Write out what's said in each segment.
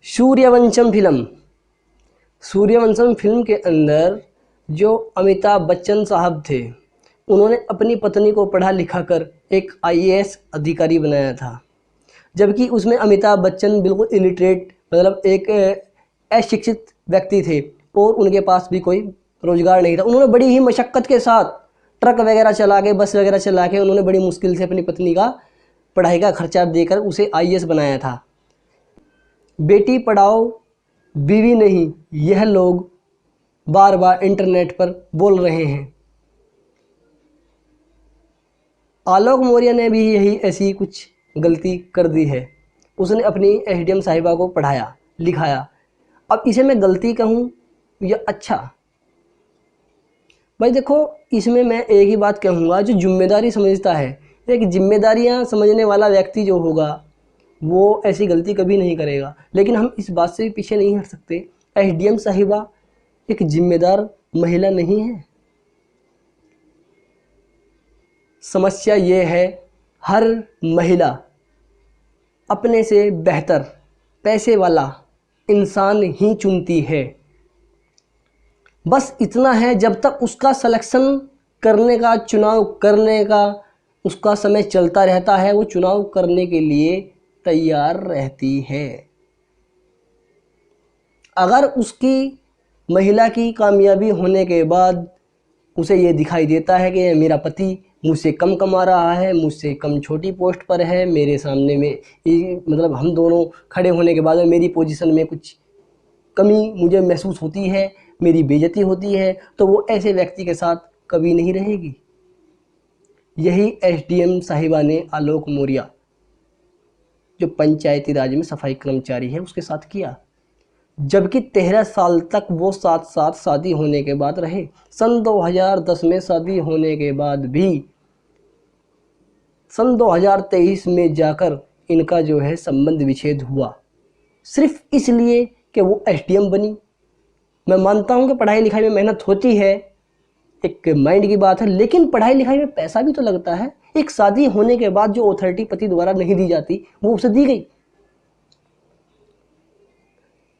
Sooryavansham film. Sooryavansham film के अंदर जो अमिताभ बच्चन साहब थे, उन्होंने अपनी पत्नी को पढ़ा लिखा कर एक आईएएस अधिकारी बनाया था, जबकि उसमें अमिताभ बच्चन बिल्कुल इलिटरेट मतलब एक अशिक्षित व्यक्ति थे और उनके पास भी कोई रोज़गार नहीं था। उन्होंने बड़ी ही मशक्क़त के साथ ट्रक वगैरह चला के, बस वगैरह चला के, उन्होंने बड़ी मुश्किल से अपनी पत्नी का पढ़ाई का खर्चा देकर उसे आईएएस बनाया था। बेटी पढ़ाओ बीवी नहीं, यह लोग बार बार इंटरनेट पर बोल रहे हैं। आलोक मौर्य ने भी यही ऐसी कुछ गलती कर दी है। उसने अपनी एसडीएम साहिबा को पढ़ाया लिखाया। अब इसे मैं गलती कहूँ या अच्छा? भाई देखो, इसमें मैं एक ही बात कहूँगा, जो जिम्मेदारी समझता है, एक जिम्मेदारियाँ समझने वाला व्यक्ति जो होगा वो ऐसी गलती कभी नहीं करेगा। लेकिन हम इस बात से भी पीछे नहीं हट सकते, एसडीएम साहिबा एक जिम्मेदार महिला नहीं है। समस्या ये है, हर महिला अपने से बेहतर पैसे वाला इंसान ही चुनती है। बस इतना है, जब तक उसका सिलेक्शन करने का, चुनाव करने का उसका समय चलता रहता है, वो चुनाव करने के लिए तैयार रहती है। अगर उसकी महिला की कामयाबी होने के बाद उसे ये दिखाई देता है कि मेरा पति मुझसे कम कमा रहा है, मुझसे कम छोटी पोस्ट पर है, मेरे सामने में मतलब हम दोनों खड़े होने के बाद मेरी पोजीशन में कुछ कमी मुझे महसूस होती है, मेरी बेइज्जती होती है, तो वो ऐसे व्यक्ति के साथ कभी नहीं रहेगी। यही एसडीएम साहिबा ने आलोक मौर्य, जो पंचायती राज में सफाई कर्मचारी है, उसके साथ किया। जबकि 13 साल तक वो साथ साथ शादी होने के बाद रहे। सन 2010 में शादी होने के बाद भी सन 2023 में जाकर इनका जो है संबंध विच्छेद हुआ, सिर्फ इसलिए कि वो एसडीएम बनी। मैं मानता हूँ कि पढ़ाई लिखाई में मेहनत होती है, एक माइंड की बात है, लेकिन पढ़ाई लिखाई में पैसा भी तो लगता है। एक शादी होने के बाद जो अथॉरिटी पति द्वारा नहीं दी जाती, वो उसे दी गई।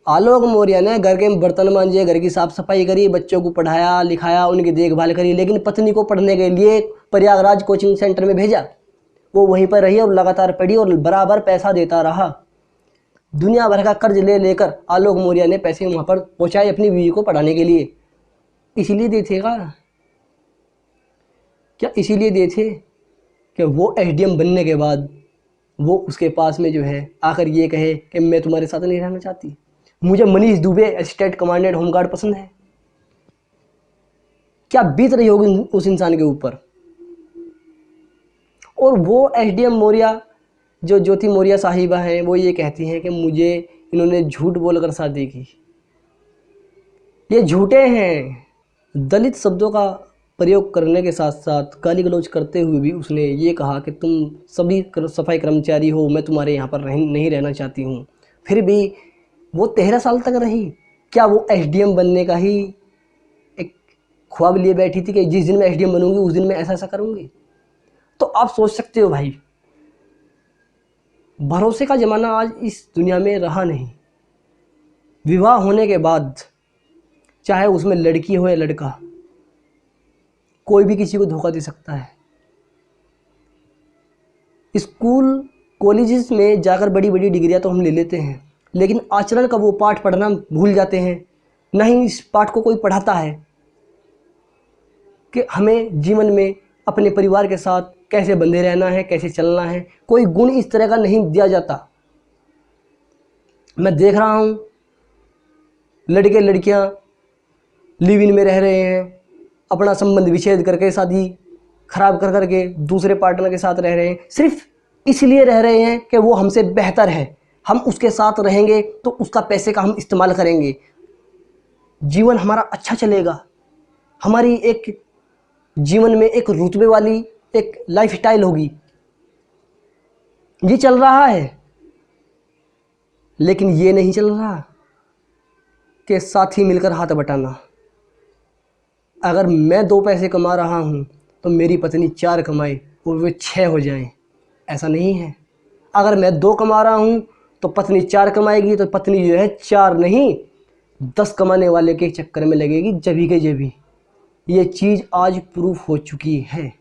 आलोक मौर्य ने घर के बर्तन मांजे, घर की साफ सफाई करी, बच्चों को पढ़ाया लिखाया, उनकी देखभाल करी, लेकिन पत्नी को पढ़ने के लिए प्रयागराज कोचिंग सेंटर में भेजा। वो वहीं पर रही और लगातार पढ़ी और बराबर पैसा देता रहा। दुनिया भर का कर्ज ले लेकर आलोक मौर्य ने पैसे वहाँ पर पहुँचाए अपनी बीवी को पढ़ाने के लिए। इसीलिए दिए थे क्या इसीलिए दिए थे कि वो एसडीएम बनने के बाद वो उसके पास में जो है आकर ये कहे कि मैं तुम्हारे साथ नहीं रहना चाहती, मुझे Manish Dubey state commandant home guard पसंद है? क्या बीत रही होगी उस इंसान के ऊपर? और वो एसडीएम मौर्य, जो ज्योति मौर्य साहिबा हैं, वो ये कहती हैं कि मुझे इन्होंने झूठ बोलकर शादी की। ये झूठे हैं। दलित शब्दों का प्रयोग करने के साथ साथ गाली गलौज करते हुए भी उसने ये कहा कि तुम सभी सफाई कर्मचारी हो, मैं तुम्हारे यहाँ पर नहीं रहना चाहती हूँ। फिर भी वो 13 साल तक रही। क्या वो एसडीएम बनने का ही एक ख्वाब लिए बैठी थी कि जिस दिन मैं एसडीएम बनूंगी उस दिन मैं ऐसा ऐसा करूंगी? तो आप सोच सकते हो भाई, भरोसे का ज़माना आज इस दुनिया में रहा नहीं। विवाह होने के बाद चाहे उसमें लड़की हो या लड़का, कोई भी किसी को धोखा दे सकता है। स्कूल कॉलेजेस में जाकर बड़ी बड़ी डिग्रियां तो हम ले लेते हैं, लेकिन आचरण का वो पाठ पढ़ना भूल जाते हैं। नहीं इस पाठ को कोई पढ़ाता है कि हमें जीवन में अपने परिवार के साथ कैसे बंधे रहना है, कैसे चलना है। कोई गुण इस तरह का नहीं दिया जाता। मैं देख रहा हूँ लड़के लड़कियाँ लिव इन में रह रहे हैं, अपना संबंध विच्छेद करके, शादी खराब कर करके दूसरे पार्टनर के साथ रह रहे हैं, सिर्फ इसलिए रह रहे हैं कि वो हमसे बेहतर है, हम उसके साथ रहेंगे तो उसका पैसे का हम इस्तेमाल करेंगे, जीवन हमारा अच्छा चलेगा, हमारी एक जीवन में एक रुतबे वाली एक लाइफस्टाइल होगी। ये चल रहा है, लेकिन ये नहीं चल रहा कि साथ ही मिलकर हाथ बटाना। अगर मैं 2 पैसे कमा रहा हूँ तो मेरी पत्नी 4 कमाए और वे 6 हो जाएं, ऐसा नहीं है। अगर मैं 2 कमा रहा हूँ तो पत्नी 4 कमाएगी, तो पत्नी जो है 4 नहीं 10 कमाने वाले के चक्कर में लगेगी जभी के जभी। ये चीज़ आज प्रूफ हो चुकी है।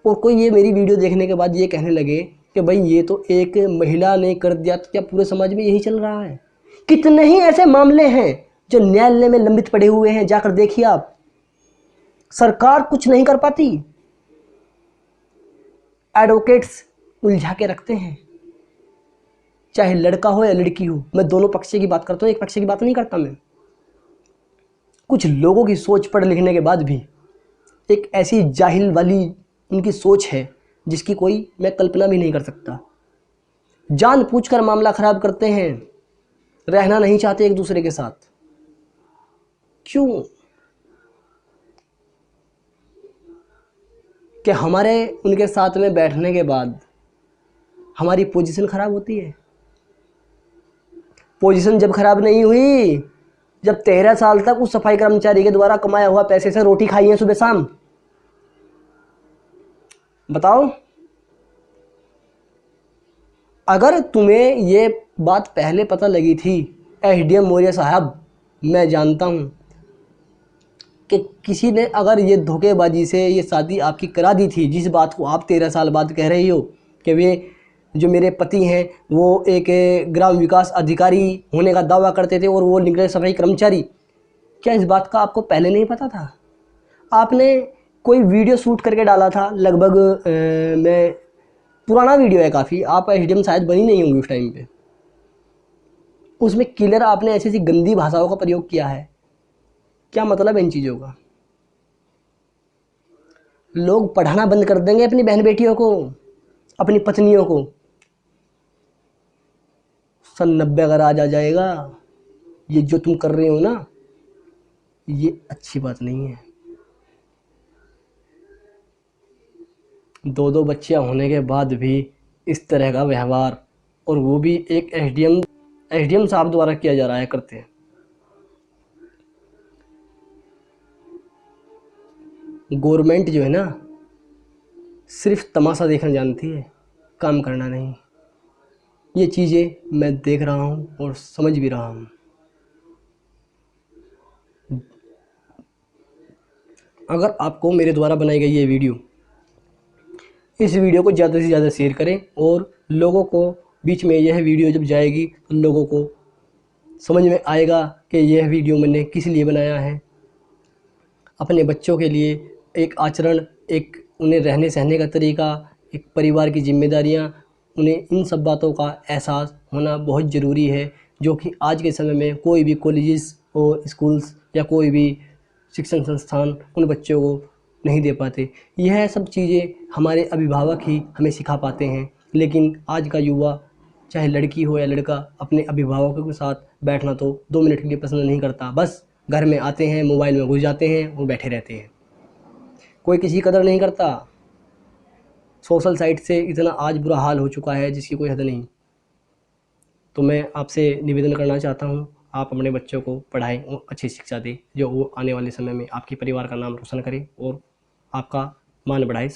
और कोई ये मेरी वीडियो देखने के बाद ये कहने लगे कि भाई ये तो एक महिला ने कर दिया, तो क्या पूरे समाज में यही चल रहा है? कितने ही ऐसे मामले हैं जो न्यायालय में लंबित पड़े हुए हैं, जाकर देखिए आप। सरकार कुछ नहीं कर पाती, एडवोकेट्स उलझा के रखते हैं, चाहे लड़का हो या लड़की हो। मैं दोनों पक्ष की बात करता हूँ, एक पक्ष की बात नहीं करता मैं। कुछ लोगों की सोच पढ़ लिखने के बाद भी एक ऐसी जाहिल वाली उनकी सोच है जिसकी कोई मैं कल्पना भी नहीं कर सकता। जानबूझकर मामला खराब करते हैं, रहना नहीं चाहते एक दूसरे के साथ। क्यों? कि हमारे उनके साथ में बैठने के बाद हमारी पोजीशन खराब होती है। पोजीशन जब खराब नहीं हुई जब 13 साल तक उस सफाई कर्मचारी के द्वारा कमाया हुआ पैसे से रोटी खाई है सुबह शाम। बताओ, अगर तुम्हें ये बात पहले पता लगी थी, एसडीएम मौर्य साहब, मैं जानता हूँ कि किसी ने अगर ये धोखेबाजी से ये शादी आपकी करा दी थी, जिस बात को आप 13 साल बाद कह रही हो कि वे जो मेरे पति हैं वो एक ग्राम विकास अधिकारी होने का दावा करते थे और वो निकले सफाई कर्मचारी, क्या इस बात का आपको पहले नहीं पता था? आपने कोई वीडियो शूट करके डाला था, लगभग मैं पुराना वीडियो है काफ़ी, आप एसडीएम शायद बनी नहीं होंगी उस टाइम पे। उसमें क्लियर आपने ऐसी ऐसी गंदी भाषाओं का प्रयोग किया है। क्या मतलब है इन चीज़ों का? लोग पढ़ाना बंद कर देंगे अपनी बहन बेटियों को, अपनी पत्नियों को। सन 90 अगर आज आ जाएगा, ये जो तुम कर रहे हो ना, ये अच्छी बात नहीं है। 2 बच्चियां होने के बाद भी इस तरह का व्यवहार, और वो भी एक एसडीएम साहब द्वारा किया जा रहा है, करते हैं। गवर्नमेंट जो है ना, सिर्फ तमाशा देखना जानती है, काम करना नहीं। ये चीज़ें मैं देख रहा हूँ और समझ भी रहा हूँ। अगर आपको मेरे द्वारा बनाई गई ये वीडियो, इस वीडियो को ज़्यादा से ज़्यादा शेयर करें, और लोगों को बीच में यह वीडियो जब जाएगी तो लोगों को समझ में आएगा कि यह वीडियो मैंने किस लिए बनाया है। अपने बच्चों के लिए एक आचरण, एक उन्हें रहने सहने का तरीका, एक परिवार की जिम्मेदारियां, उन्हें इन सब बातों का एहसास होना बहुत ज़रूरी है, जो कि आज के समय में कोई भी कॉलेजेस और स्कूल्स या कोई भी शिक्षण संस्थान उन बच्चों को नहीं दे पाते। यह सब चीज़ें हमारे अभिभावक ही हमें सिखा पाते हैं, लेकिन आज का युवा, चाहे लड़की हो या लड़का, अपने अभिभावकों के साथ बैठना तो 2 मिनट के लिए पसंद नहीं करता। बस घर में आते हैं, मोबाइल में घुस जाते हैं और बैठे रहते हैं। कोई किसी की कदर नहीं करता। सोशल साइट से इतना आज बुरा हाल हो चुका है जिसकी कोई हद नहीं। तो मैं आपसे निवेदन करना चाहता हूँ, आप अपने बच्चों को पढ़ाएं और अच्छी शिक्षा दें, जो वो आने वाले समय में आपके परिवार का नाम रोशन करे और आपका मान बढ़ाए।